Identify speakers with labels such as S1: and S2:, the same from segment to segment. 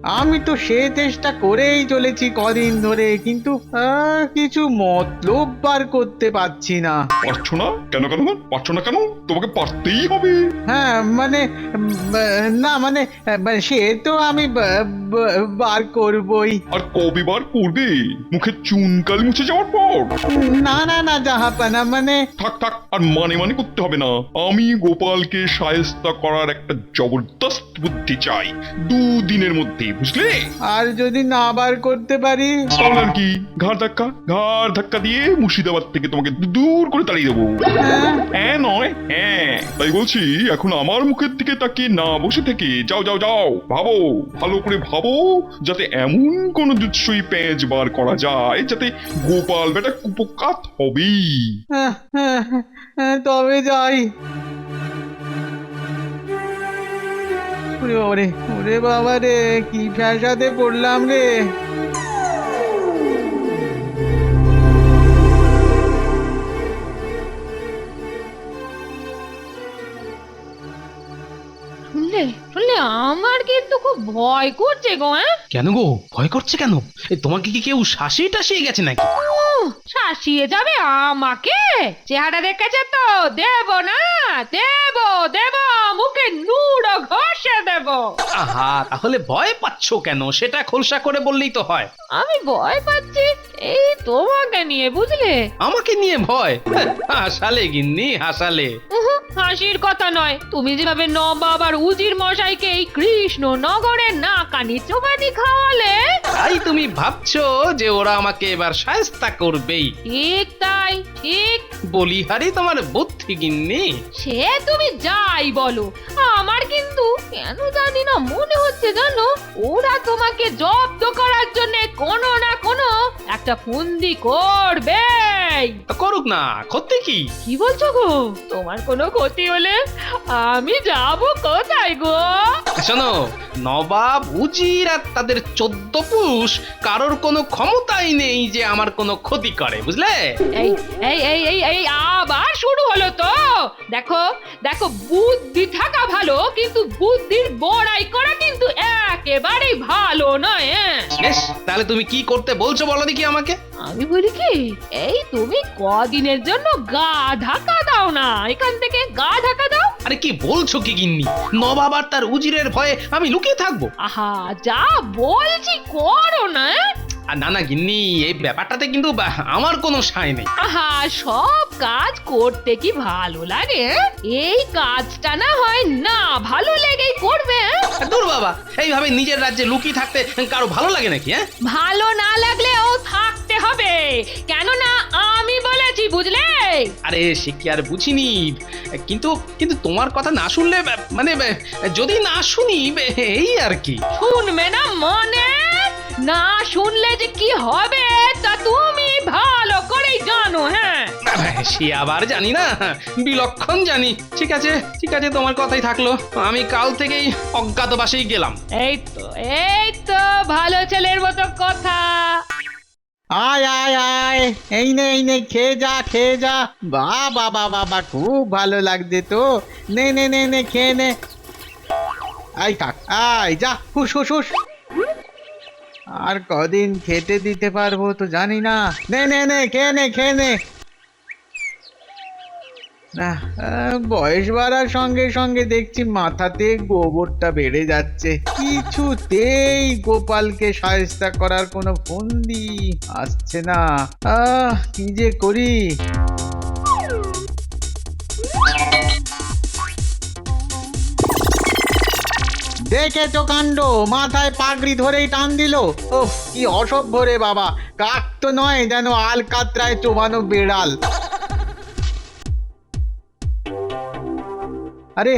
S1: আমি তো সে চেষ্টা করেই চলেছি কদিন ধরে, কিন্তু কিছু মতলব বার করতে পারছি না।
S2: পারছো না কেন? কেন পারছো না কেন? তোমাকে পারতেই হবে।
S1: হ্যাঁ মানে না মানে সে তো আমি বার করবই।
S2: আর কবে বার করবে? মুখে চুনকালি মুছে যাওয়ার পর?
S1: না না না জাহাপানা, মানে
S2: থাক থাক, আর মানে মানে করতে হবে না। আমি গোপালকে শায়েস্তা করার একটা জবরদস্ত বুদ্ধি চাই, 2 দিনের মধ্যে, বুঝলে?
S1: আর যদি না বার করতে পারি?
S2: তাহলে আর কি, ঘাড় ধাক্কা দিয়ে মুর্শিদাবাদ থেকে তোমাকে দূর করে তাড়িয়ে দেবো।
S1: হ্যাঁ?
S2: হ্যাঁ নয় হ্যাঁ, তাই বলছি এখন আমার মুখের দিকে তাকিয়ে না বসে থেকে যাও যাও যাও, ভাবো, ভালো করে ভাবো, যাতে এমন কোন জুৎসই পেঁচ বার করা যায় যাতে গোপাল বেটা কুপকাত হবেই।
S1: তবে যাই। ওরে বাবারে, ওরে বাবারে, কি ফ্যাসাদে পড়লাম রে।
S3: শুনলে শুনলে আমার কিন্তু খুব ভয় করছে গো।
S4: কেন গো, ভয় করছে কেন? তোমাকে কি কেউ শাসিয়ে টাসিয়ে গেছে নাকি?
S3: শাসিয়ে যাবে আমাকে? চেহারা দেখেছে তো, দেব না, দেব দেব, মুখে নুড়ো ঘষে দেব।
S4: আহা, তাহলে ভয় পাচ্ছ কেন সেটা খোলসা করে বললেই তো হয়।
S3: আমি ভয় পাচ্ছি এই তোমাকে নিয়ে, বুঝলে?
S4: আমাকে নিয়ে ভয়? হাসালে গিন্নি, হাসালে।
S3: হাসির কথা নয়, তুমি যেভাবে নবাব আর উজির মশাইকে এই কৃষ্ণনগরে নাকানি চোবানি খাওয়ালে।
S4: তাই তুমি ভাবছো যে ওরা আমাকে এবার শায়েস্তা করবেই?
S3: ঠিক তাই, ঠিক।
S4: বলিহারি তোমার বুদ্ধি গিন্নি।
S3: সে তুমি যাই বলো, আমার কিন্তু কেন জানি না মনে হচ্ছে জানো, ওরা তোমাকে জব্দ করার জন্য কোনো না কোনো একটা ফন্দি করবে।
S4: করুক না, ক্ষতি কি?
S3: কি বলছো গো? তোমার কোনো ক্ষতি হলে আমি যাব কোথায় গো?
S4: শোনো, নবাব উজির আর তাদের 14 পুরুষ কারোর কোনো ক্ষমতাই নেই যে আমার কোনো ক্ষতি করে, বুঝলে?
S3: এই এই এই এই এই আবার শুরু হলো তো। দেখো দেখো, বুদ্ধি থাকা ভালো, কিন্তু বুদ্ধির বড়াই করা কিন্তু একেবারেই ভালো নয়।
S4: বেশ, তাহলে তুমি কি করতে বলছো বলো দেখি আমাকে।
S3: আমি বলি কি, এই তুমি কদিনের জন্য গা ঢাকা দাও না, এখান থেকে গা ঢাকা দাও।
S4: আরে কি বলছো কি গিন্নি? নবাব আর তার উজিরের ভয়ে আমি লুকিয়ে থাকবো?
S3: আহা, যা বলছি করো না।
S4: আর না না গিন্নি, এই ব্যাপারটাতে কিন্তু আমার কোনো সায় নেই।
S3: আহা, সব কাজ করতে কি ভালো লাগে? এই কাজটা না হয় না ভালো লেগেই করবে।
S4: দূর বাবা, এইভাবে নিজের রাজ্যে লুকিয়ে থাকতে কারো ভালো লাগে নাকি?
S3: ভালো না লাগলেও থাকতে হবে, কেননা আমি বলেছি, বুঝলে?
S4: আরে সে কি আর বুঝিনি, কিন্তু কিন্তু তোমার কথা না শুনলে মানে যদি না শুনি এই আর কি।
S3: শুনবে না মানে? না শুনলে যে কি হবে তা তুমি ভালো করেই জানো। হ্যাঁ,
S4: সে আবার জানি না, বিলক্ষণ জানি। ঠিক আছে ঠিক আছে, তোমার কথাই থাকলো, আমি কাল থেকেই অজ্ঞাতবাসেই গেলাম।
S3: এই তো ভালো ছেলের মতো কথা।
S1: আয় আয় আয়, এই নে খেয়ে যা খেয়ে যা। বাবা বাবা বাবা, খুব ভালো লাগছে তো। নে নে নে নে, খেয়ে নে। আই থাক, আয় যা, হুস হুস হুস। আর কদিন খেতে দিতে পারবো তো জানি না। নে নে নে, খেয়ে নে খেয়ে নে। বয়স বাড়ার সঙ্গে সঙ্গে দেখছি মাথাতে গোবরটা বেড়ে যাচ্ছে। কিছুতেই গোপালকে শায়েস্তা করার কোনো ফন্দি আসছে না। কি যে করি। দেখেছো কাণ্ড, মাথায় পাগড়ি ধরেই টান দিল। ওহ, কি অসভ্য রে বাবা, কাক তো নয়, যেন আলকাতরায় চোবানো বেড়াল। আরে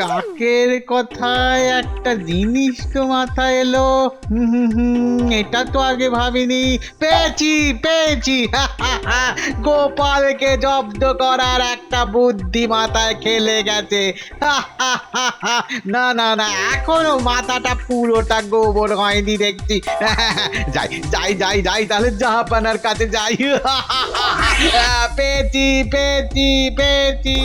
S1: কাকের কথায় একটা জিনিস তো মাথায় এলো। এটা তো আগে ভাবিনি। পেয়েছি পেয়েছি, গোপালকে জব্দ করার একটা বুদ্ধি মাথায় খেলে গেছে। না না না, এখনো মাথাটা পুরোটা গোবর হয়নি দেখছি। যাই যাই যাই যাই, তাহলে জাহাপানার কাছে যাই। পেয়েছি পেয়েছি পেয়েছি।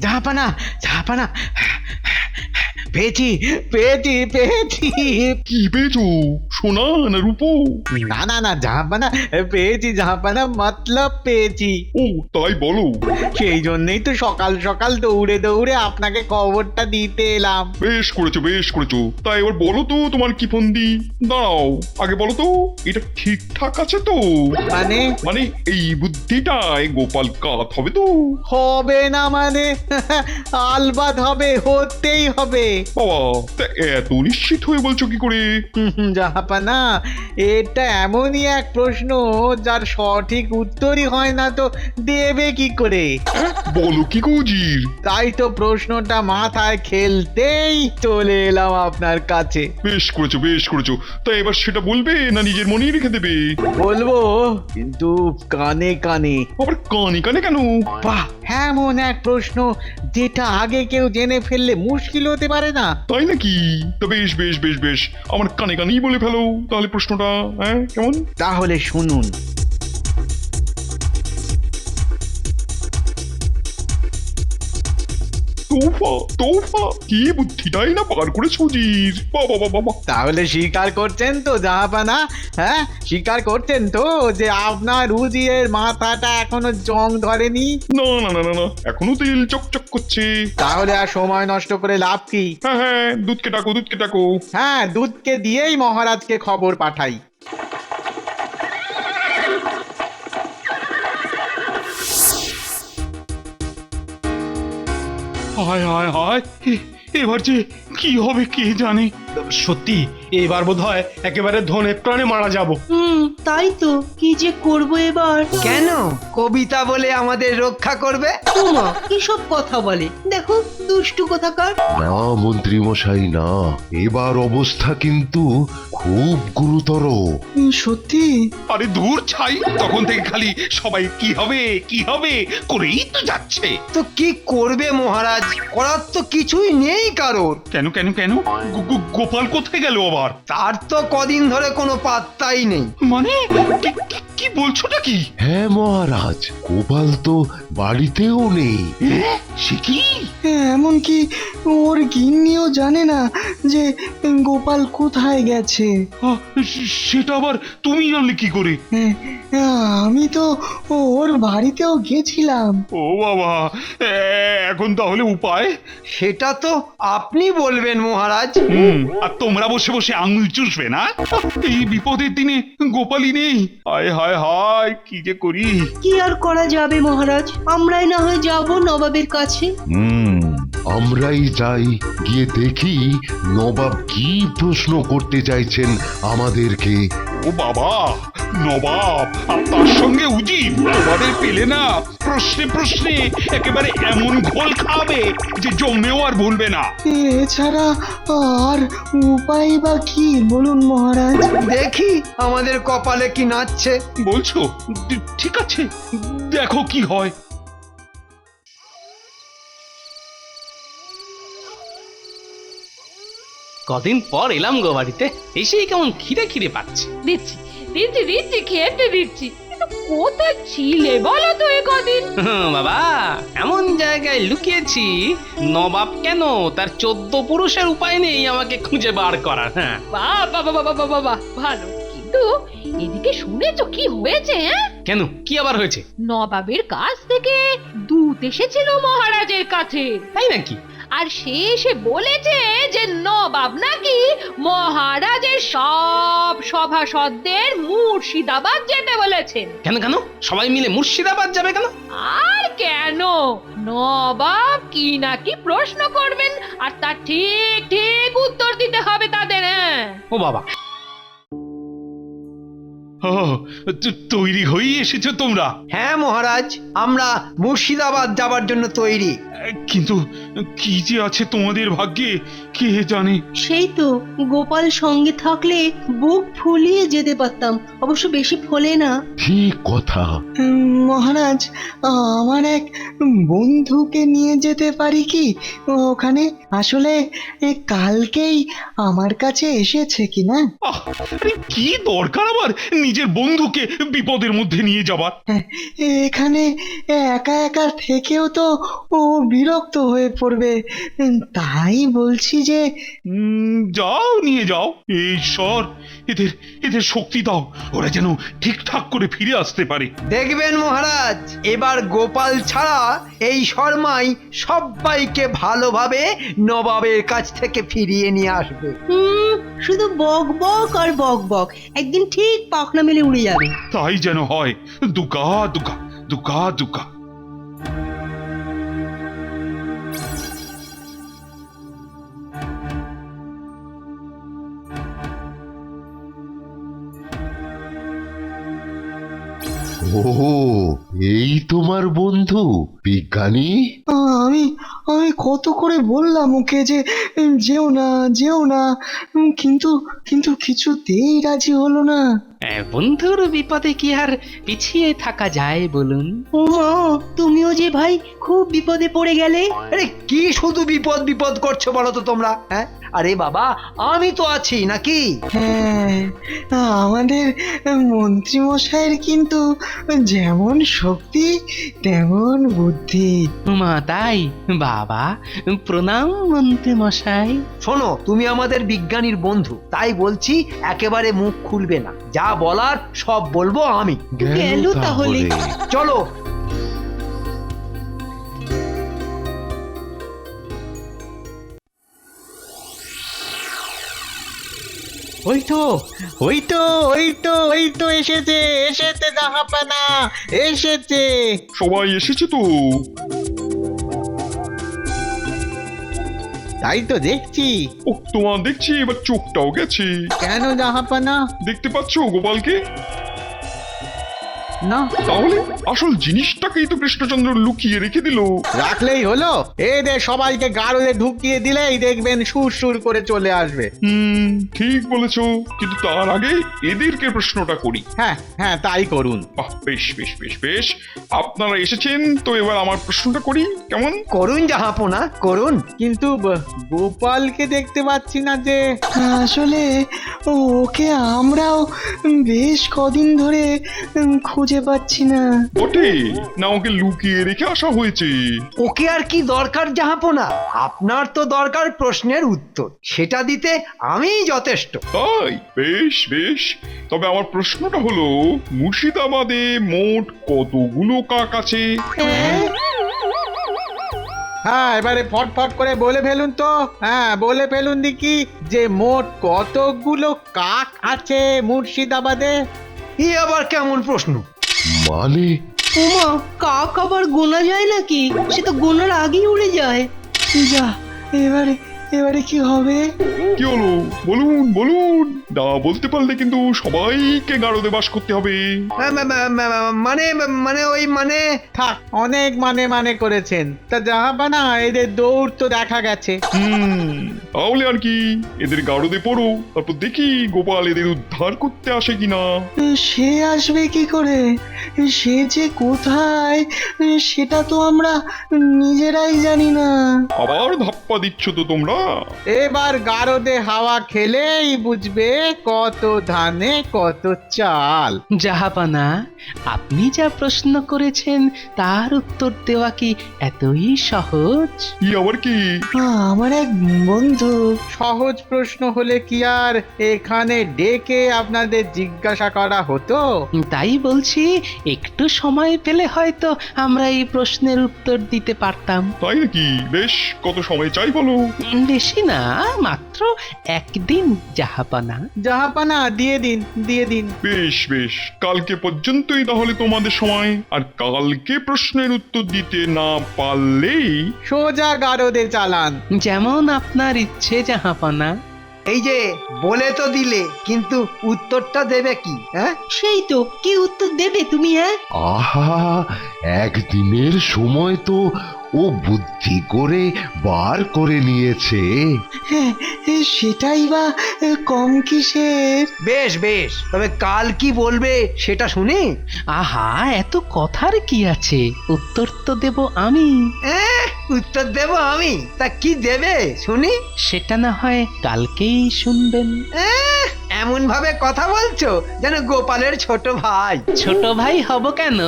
S1: জাহাপানা জাহাপানা, পেয়েছি পেয়েছি পেয়েছি।
S2: কি পেয়েছো, সোনা না রূপো?
S1: না না না জাহাপানা, পেয়েছি জাহাপানা, মতলব পেয়েছি।
S2: ও তাই বলো।
S1: সেই জন্যই তো সকাল সকাল দৌড়ে দৌড়ে আপনাকে খবরটা দিতে এলাম।
S2: বেশ করেছো বেশ করেছো। তাই এবার বলো তো তোমার কি ফন্দি। দাঁড়াও, আগে বলো তো এটা ঠিকঠাক আছে তো?
S1: মানে?
S2: মানে এই বুদ্ধিটায় গোপাল কাত হবে তো?
S1: হবে না মানে? আলবাত হবে, হতেই হবে।
S2: বাবা, তা এত নিশ্চিত হয়ে বলছো কি করে?
S1: জাহাপানা, এটা এমনই এক প্রশ্ন যার সঠিক উত্তরই হয় না তো দেবে কি করে?
S2: বলো কি কৌজির?
S1: তাই তো প্রশ্নটা মাথায় খেলতেই চলে এলাম আপনার কাছে।
S2: বেশ করেছো বেশ করেছো। তা এবার সেটা বলবে না নিজের মনেই রেখে দেবে?
S1: বলবো, কিন্তু কানে কানে।
S2: আবার কানে কানে কেন?
S1: বাহ, এমন এক প্রশ্ন যেটা আগে কেউ জেনে ফেললে মুশকিল হতে পারে না।
S2: তাই নাকি? তা বেশ বেশ বেশ বেশ, আমার কানে কানেই বলে ফেলো তাহলে প্রশ্নটা। হ্যাঁ কেমন?
S1: তাহলে শুনুন।
S2: তোফা তোফা, কি বুদ্ধিটাই না পার করেছো জির। বাবা বাবা বাবা।
S1: তাহলে স্বীকার করছেন তো জাহাপানা? হ্যাঁ, স্বীকার করছেন তো যে আপনার উজিরের মাথাটা এখনো জং ধরেনি?
S2: না না না না না, এখনো তেল চকচক করছে।
S1: তাহলে আর সময় নষ্ট করে লাভ কি?
S2: হ্যাঁ হ্যাঁ, দুধকে ডাকো দুধকে ডাকো।
S1: হ্যাঁ, দুধকে দিয়েই মহারাজকে খবর পাঠাই।
S5: হায় হায় হায়, এবার যে কি হবে কে জানে। সত্যি এবার বোধহয় একেবারে ধনে প্রাণে মারা যাব।
S6: তাই তো, কি যে করব এবার।
S7: কেন কবিতা বলে আমাদের রক্ষা করবে?
S6: তোমা এসব কথা বলে, দেখো দুষ্টু কোথাকার।
S8: না মন্ত্রী মশাই না, এবার অবস্থা কিন্তু খুব গুরুতর।
S6: সত্যি?
S5: আরে দূর ছাই, তখন থেকে খালি সবাই কি হবে কি হবে করেই তো যাচ্ছে।
S7: তো কি করবে মহারাজ? করার তো কিছুই নেই কারোর।
S5: কেন কেন কেন, গোপাল কোথায় গেল আবার?
S7: তার তো কদিন ধরে কোনো পাত্তাই নেই।
S5: মানে কি বলছোটা কি?
S8: হ্যাঁ মহারাজ, গোপাল তো বাড়িতেও নেই।
S5: সে কি?
S6: এমনকি ওর গিন্নিও জানে না যে গোপাল কোথায় গেছে।
S5: সেটা আবার তুমি জানলে কি করে?
S6: আমি তো ওর বাড়িতেও গেছিলাম।
S5: ও বাবা, এখন তাহলে উপায়?
S7: সেটা তো আপনি বলবেন মহারাজ।
S5: আর তোমরা বসে বসে আঙুল চুষবে না? এই বিপদের দিনে গোপালই নেই। হায় হায় হায়, কি যে করি।
S6: কি আর করা যাবে মহারাজ, আমরাই না হয় যাব নবাবের কাছে।
S8: আমরাই যাই, গিয়ে দেখি নবাব কি প্রশ্ন করতে চাইছেন আমাদেরকে।
S5: ও বাবা, নবাব আর তার সঙ্গে উজির, তোমাদের পেলে না প্রশ্নে প্রশ্নে একেবারে এমন ঘোল খাবে যে জমেও আর ভুলবে না।
S6: এছাড়া আর উপায় বা কি বলুন মহারাজ?
S7: দেখি আমাদের কপালে কি নাচছে।
S5: বলছো? ঠিক আছে, দেখো কি হয়।
S4: কদিন পর এলাম গো বাড়িতে, এসেই কেমন খিদে খিদে পাচ্ছে।
S3: দিচ্ছি দিচ্ছি দিচ্ছি, খেতে দিচ্ছি। কিন্তু কোথায় ছিলে বলো তো এ কদিন?
S4: বাবা, এমন জায়গায় লুকিয়েছি নবাব কেন তার 14 পুরুষের উপায় নেই আমাকে খুঁজে বার করার। হ্যাঁ,
S3: বাবা বাবা বাবা বাবা, ভালো। কিন্তু এদিকে শুনেছো কি হয়েছে?
S4: কেন কি আবার হয়েছে?
S3: নবাবের কাছ থেকে দূত এসেছিল মহারাজের কাছে।
S4: তাই নাকি?
S3: আর সে এসে বলেছে যে নবাব নাকি মহারাজের সব সভাসদদের মুর্শিদাবাদ যেতে বলেছেন।
S4: কেন কেন, সবাই মিলে মুর্শিদাবাদ যাবে কেন?
S3: আর কেন, নবাব কি নাকি প্রশ্ন করবেন আর তার ঠিক ঠিক উত্তর দিতে হবে তাদের।
S4: ও বাবা,
S5: তৈরি হয়ে এসেছো তোমরা?
S7: হ্যাঁ মহারাজ, আমরা মুর্শিদাবাদ যাবার জন্য তৈরি।
S5: কিন্তু কি যে আছে তোমাদের ভাগ্যে কে জানে।
S6: সেই তো, গোপাল সঙ্গে থাকলে বুক ফুলিয়ে যেতে পারতাম, অবশ্য বেশি ফোলে না।
S8: ঠিক কথা।
S6: মহারাজ, আমার এক বন্ধুকে নিয়ে যেতে পারি কি ওখানে? আসলে কালকেই আমার কাছে এসেছে কিনা।
S5: আরে কি দরকার আবার নিজে নিজের বন্ধুকে বিপদের মধ্যে নিয়ে যাবার?
S6: এখানে একা একা থেকেও তো ও বিরক্ত হয়ে পড়বে, তাই বলছি যে
S5: যাও, নিয়ে যাও। এই ঈশ্বর, এদের এদের শক্তি দাও, ওরা যেন ঠিকঠাক করে ফিরে আসতে পারে।
S7: দেখবেন মহারাজ, এবার গোপাল ছাড়া এই শর্মাই সবাইকে ভালোভাবে নবাবের কাছ থেকে ফিরিয়ে নিয়ে আসবে।
S9: শুধু বক বক আর বক বক, একদিন ঠিক পাখনা মেলে উড়ে যাবে।
S5: তাই যেন হয়। দুগা দুগা দুগা দুগা।
S8: ও, এই তোমার বন্ধু বিজ্ঞানী?
S6: আমি আমি কত করে বললাম ওকে যে যেও না যেও না, কিন্তু কিন্তু কিছুতেই রাজি হলো না।
S4: বন্ধুর বিপদে কি আর পিছিয়ে থাকা যায় বলুন?
S9: ও মা, তুমিও যে ভাই খুব বিপদে পড়ে গেলে।
S7: আরে কি শুধু বিপদ বিপদ করছো বলো তো তোমরা? হ্যাঁ, আরে বাবা, আমি তো আছি নাকি?
S6: হ্যাঁ, আমাদের মন্ত্রী মশাইয়ের কিন্তু যেমন শক্তি তেমন বুদ্ধি।
S4: মা তাই? বাবা, প্রণাম মন্ত্রী মশাই।
S7: শোনো, তুমি আমাদের বিজ্ঞানীর বন্ধু, তাই বলছি একেবারে মুখ খুলবে না, যা বলার সব বলবো আমি।
S8: গেল তাহলে।
S7: চলো।
S1: ওই তো ওই তো ওই তো ওই তো এসেছে এসেছে জাহাপানা, এসেছে।
S2: সবাই এসেছে তো?
S1: তাই তো দেখছি।
S2: ও, তোমার দেখছি এবার চোখটাও গেছে।
S1: কেন জাহাপানা?
S2: দেখতে পাচ্ছো গোপালকে?
S1: না,
S2: তাহলে আসল জিনিসটাকেই তো কৃষ্ণচন্দ্র লুকিয়ে রেখে দিল।
S1: রাখলেই হলো। এদের সবাইকে গাড়লে ঢুকিয়ে দিলেই দেখবেন সুর সুর করে চলে আসবে।
S2: ঠিক বলেছো, কিন্তু তার আগে এদেরকে প্রশ্নটা করি।
S1: হ্যাঁ হ্যাঁ, তাই করুন।
S2: বাহ, বেশ বেশ বেশ বেশ, আপনারা এসেছেন তো এবার আমার প্রশ্নটা করি, কেমন?
S7: করুন জাহাপনা, করুন।
S1: কিন্তু গোপালকে দেখতে পাচ্ছি না যে।
S6: আসলে ওকে আমরাও বেশ কদিন ধরে খুঁজে পাচ্ছি না।
S2: বটে, না ওকে লুকিয়ে রেখে আসা হয়েছে?
S7: ওকে আর কি দরকার জাহাপনা? আপনার তো দরকার প্রশ্নের উত্তর, সেটা দিতে আমিই যথেষ্ট।
S2: তাই? বেশ বেশ, তবে আমার প্রশ্নটা হলো, মুর্শিদাবাদে মোট কতগুলো কাক আছে?
S1: হ্যাঁ, এবারে ফটফট করে বলে ফেলুন তো। হ্যাঁ, বলে ফেলুন দেখি যে মোট কতগুলো কাক আছে মুর্শিদাবাদে।
S7: এ আবার কেমন প্রশ্ন?
S8: মানে
S9: ওমা, কাক আবার গোনা যায় নাকি? সে তো গোনার আগেই উড়ে যায়।
S6: যা, এবারে এবারে কি হবে?
S2: কি হলো বলুন বলুন, না বলতে পারলে কিন্তু সবাইকে গাড়োতে বাস করতে হবে।
S7: মানে মানে ওই মানে
S1: থাক, অনেক মানে মানে করেছেন। তা জাহাপানা, এদের দৌড় তো দেখা গেছে।
S2: তাহলে আর কি, এদের গাড়োতে পড়ো, তারপর দেখি গোপাল এদের উদ্ধার করতে আসে কিনা।
S6: সে আসবে কি করে? সে যে কোথায় সেটা তো আমরা নিজেরাই জানি না।
S2: আবার ধাপ্পা দিচ্ছ তো তোমরা।
S1: এবার গারদে হাওয়া খেলেই বুঝবে কত ধানে কত চাল।
S4: জাহাপানা, আপনি যা প্রশ্ন করেছেন তার উত্তর দেওয়া কি এতই সহজ?
S2: কি আবার কি?
S6: আমার এক বন্ধু।
S1: সহজ প্রশ্ন হলে কি আর এখানে ডেকে আপনাদের জিজ্ঞাসা করা হতো?
S4: তাই বলছি, একটু সময় পেলে হয়তো আমরা এই প্রশ্নের উত্তর দিতে পারতাম।
S2: তাই নাকি? বেশ, কত সময় চাই বলো?
S4: বেশি না, মাত্র একদিন জাহাপানা।
S1: জাহাপানা, দিয়ে দিন দিয়ে দিন।
S2: বেশ বেশ, কালকে পর্যন্তই তাহলে তোমাদের সময়। আর কালকে প্রশ্নের উত্তর দিতে না পারলেই
S1: সোজা গারদে চালান।
S4: যেমন আপনার ইচ্ছে জাহাপানা।
S7: এই যে বলে তো দিলে, কিন্তু উত্তরটা দেবে কি? হ্যাঁ,
S9: সেই তো, কি উত্তর দেবে তুমি? হ্যাঁ,
S8: আহা, একদিনের সময় তো ও বুদ্ধি করে বার করে নিয়েছে।
S6: হ্যাঁ, সেটাই বা কম কিসের?
S7: বেশ বেশ, তবে কাল কি বলবে সেটা শুনি।
S4: আহা, এত কথার কি আছে, উত্তর তো দেব আমি।
S7: উত্তর দেব আমি? তা কি দেবে শুনি?
S4: সেটা না হয় কালকেই শুনবেন।
S7: এমন ভাবে কথা বলছো যেন গোপালের ছোট ভাই।
S4: ছোট ভাই হব কেন,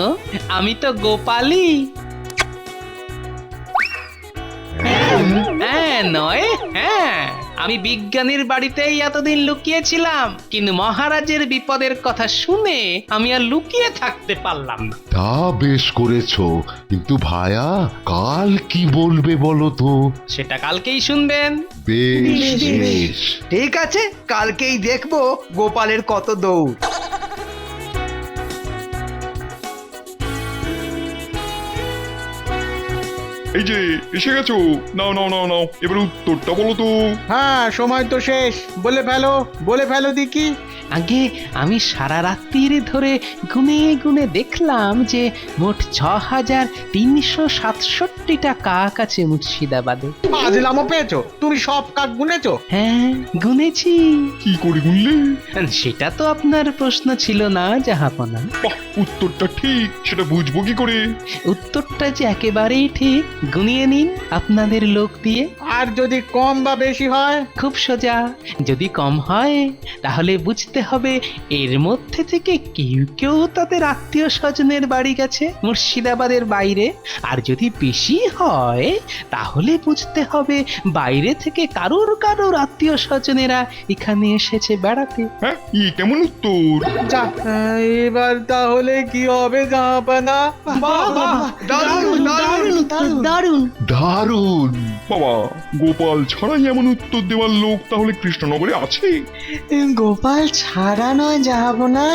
S4: আমি তো গোপালই। হ্যাঁ নয়, হ্যাঁ আমি বিজ্ঞানীর বাড়িতেই এতদিন লুকিয়েছিলাম, কিন্তু মহারাজের বিপদের কথা শুনে আমি আর লুকিয়ে থাকতে পারলাম না।
S8: তা বেশ করেছো, কিন্তু ভায়া কাল কি বলবে বলো তো?
S4: সেটা কালকেই শুনবেন।
S8: বেশ বেশ।
S7: ঠিক আছে, কালকেই দেখবো গোপালের কত দৌড়।
S2: এই যে এসে গেছো, নাও নাও নাও নাও, এবার উত্তরটা বলো তো।
S1: হ্যাঁ, সময় তো শেষ, বলে ফেলো দেখি।
S4: আগে আমি সারা রাত্রির ধরে গুনে গুনে দেখলাম যে মোট 6,367টা কাক আছে মুর্শিদাবাদে।
S1: ফাজলামো পেয়েছো, তুমি সব কাক গুনেছো?
S4: হ্যাঁ গুনেছি।
S2: কি করে গুনলে?
S4: সেটা তো আপনার প্রশ্ন ছিল না জাহাপনা।
S2: বাহ, উত্তরটা ঠিক, সেটা বুঝবো কি করে?
S4: উত্তরটা যে একেবারেই ঠিক, গুনিয়ে নিন আপনাদের লোক দিয়ে।
S1: আর যদি কম বা বেশি হয়?
S4: খুব সোজা, যদি কম হয় তাহলে বুঝতে হবে এর মধ্যে থেকে কেউ কেউ তাদের আত্মীয় স্বজনের বাড়ি গেছে মুর্শিদাবাদের বাইরে, আর যদি বেশি হয় তাহলে বুঝতে হবে বাইরে থেকে কারোর কারোর আত্মীয় স্বজনেরা এখানে এসেছে বেড়াতে।
S2: হ্যাঁ, কেমন উত্তর?
S1: যা, এবার তাহলে কি হবে জাহাপানা?
S7: দারুণ দারুণ
S9: দারুণ।
S8: দারুণ।
S2: বাবা, গোপাল ছাড়াই এমন উত্তর দেওয়ার লোক তাহলে কৃষ্ণনগরে আছে?
S6: গোপাল ছাড়া নয় যাবো না,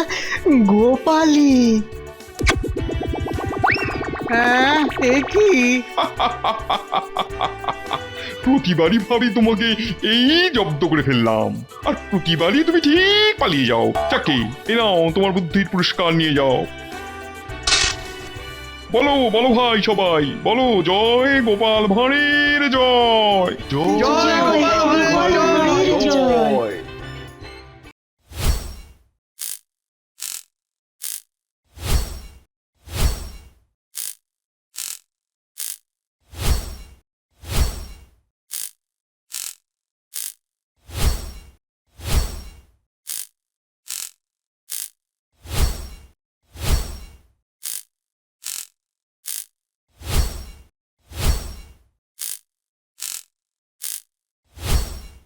S6: গোপালই।
S1: হ্যাঁ, এ কি?
S2: প্রতিবারই ভাবি তোমাকে এই জব্দ করে ফেললাম, আর প্রতিবারই তুমি ঠিক পালিয়ে যাও। চাকি, এ নাও তোমার বুদ্ধির পুরস্কার নিয়ে যাও। বলো বলো ভাই, সবাই বলো, জয় গোপাল ভাঁড়ের জয়।
S8: জয়
S7: জয় গোপাল ভাঁড়ের জয়।